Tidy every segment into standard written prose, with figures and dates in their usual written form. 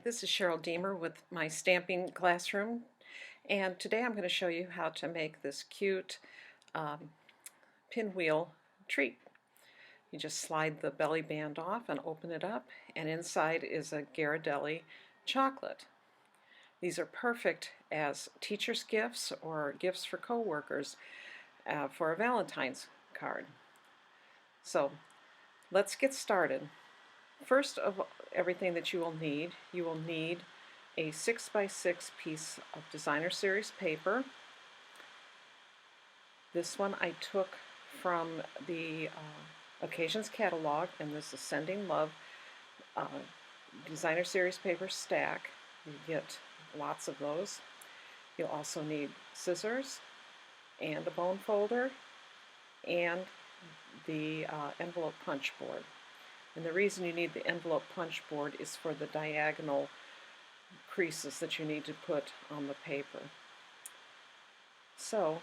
This is Cheryl Deemer with my stamping classroom, and today I'm going to show you how to make this cute um, pinwheel treat. You just slide the belly band off and open it up, and inside is a Ghirardelli chocolate. These are perfect as teacher's gifts or gifts for co-workers for a Valentine's card. So let's get started. First of everything that you will need a 6x6 piece of designer series paper. This one I took from the Occasions catalog, and this is Sending Love uh, designer series paper stack. You get lots of those. You'll also need scissors and a bone folder and the envelope punch board. And the reason you need the envelope punch board is for the diagonal creases that you need to put on the paper. So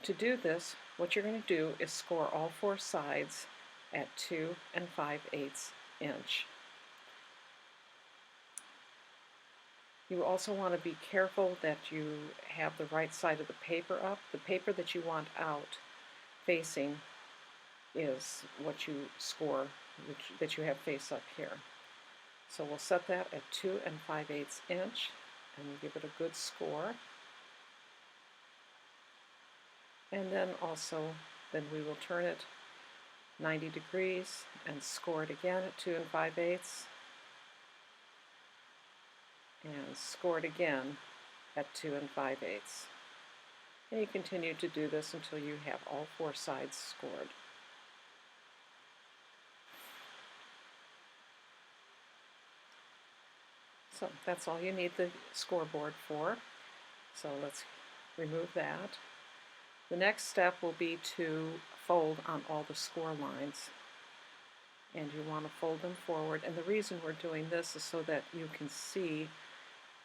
to do this, what you're going to do is score all four sides at 2 5/8 inch. You also want to be careful that you have the right side of the paper up. The paper that you want out facing is what you score, that you have face up here. So we'll set that at 2 5/8 inch and give it a good score. And then we will turn it 90 degrees and score it again at 2 5/8 and score it again at 2 5/8. And you continue to do this until you have all four sides scored. So that's all you need the scoreboard for. So let's remove that. The next step will be to fold on all the score lines. And you want to fold them forward. And the reason we're doing this is so that you can see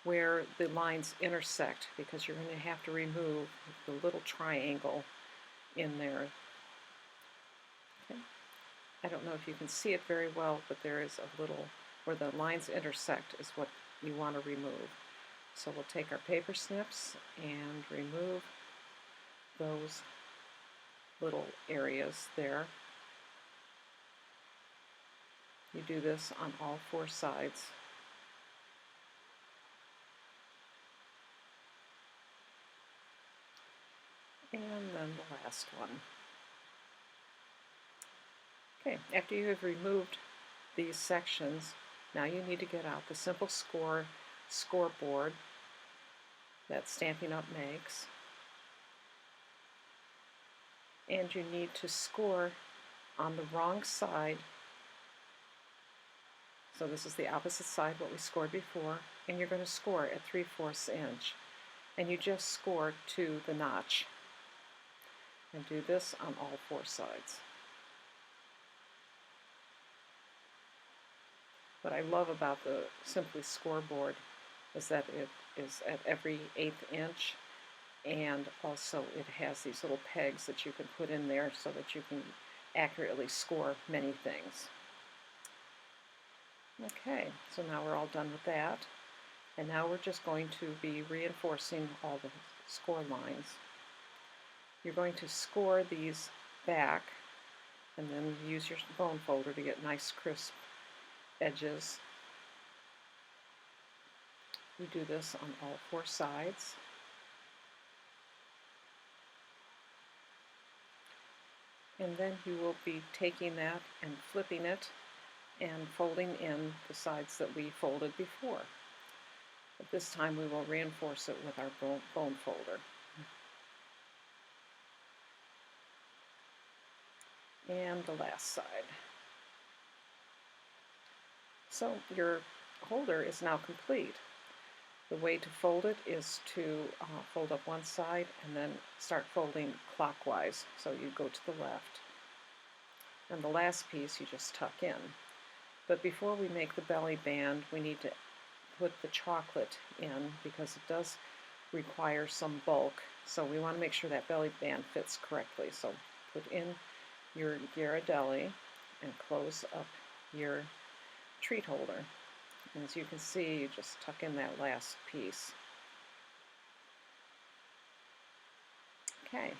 where the lines intersect, because you're going to have to remove the little triangle in there. Okay. I don't know if you can see it very well, but there is a little, where the lines intersect is what you want to remove. So we'll take our paper snips and remove those little areas there. You do this on all four sides. And then the last one. Okay, after you have removed these sections, now you need to get out the simple scoreboard that Stampin' Up! Makes. And you need to score on the wrong side. So this is the opposite side, what we scored before, and you're going to score at 3/4 inch. And you just score to the notch. And do this on all four sides. What I love about the Simply scoreboard is that it is at every 1/8 inch, and also it has these little pegs that you can put in there so that you can accurately score many things. Okay, so now we're all done with that, and now we're just going to be reinforcing all the score lines. You're going to score these back and then use your bone folder to get nice crisp edges. You do this on all four sides. And then you will be taking that and flipping it and folding in the sides that we folded before. But this time we will reinforce it with our bone folder. And the last side. So your holder is now complete. The way to fold it is to fold up one side and then start folding clockwise. So you go to the left. And the last piece you just tuck in. But before we make the belly band, we need to put the chocolate in because it does require some bulk. So we want to make sure that belly band fits correctly. So put in your Ghirardelli and close up your treat holder. And as you can see, you just tuck in that last piece. Okay.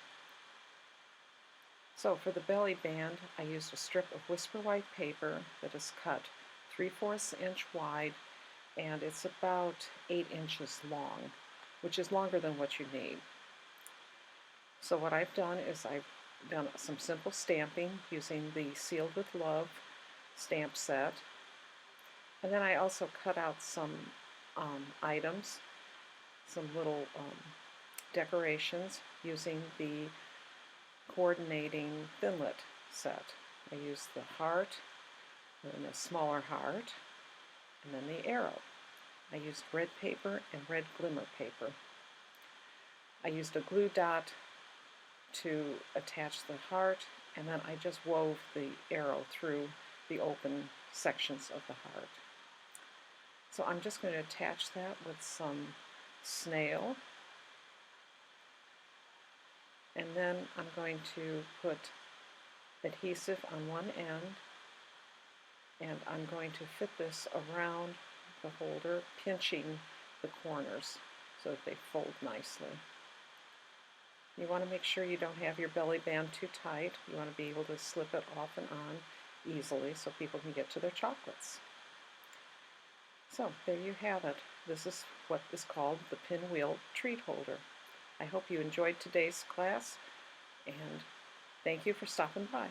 So for the belly band, I used a strip of whisper white paper that is cut 3/4 inch wide, and it's about 8 inches long, which is longer than what you need. So what I've done is I've done some simple stamping using the Sealed with Love stamp set. And then I also cut out some items, some little decorations using the coordinating Thinlit set. I used the heart, and then a smaller heart, and then the arrow. I used red paper and red glimmer paper. I used a glue dot to attach the heart, and then I just wove the arrow through the open sections of the heart. So I'm just going to attach that with some snail, and then I'm going to put adhesive on one end, and I'm going to fit this around the holder, pinching the corners so that they fold nicely. You want to make sure you don't have your belly band too tight. You want to be able to slip it off and on easily so people can get to their chocolates. So there you have it. This is what is called the Pinwheel Treat Holder. I hope you enjoyed today's class, and thank you for stopping by.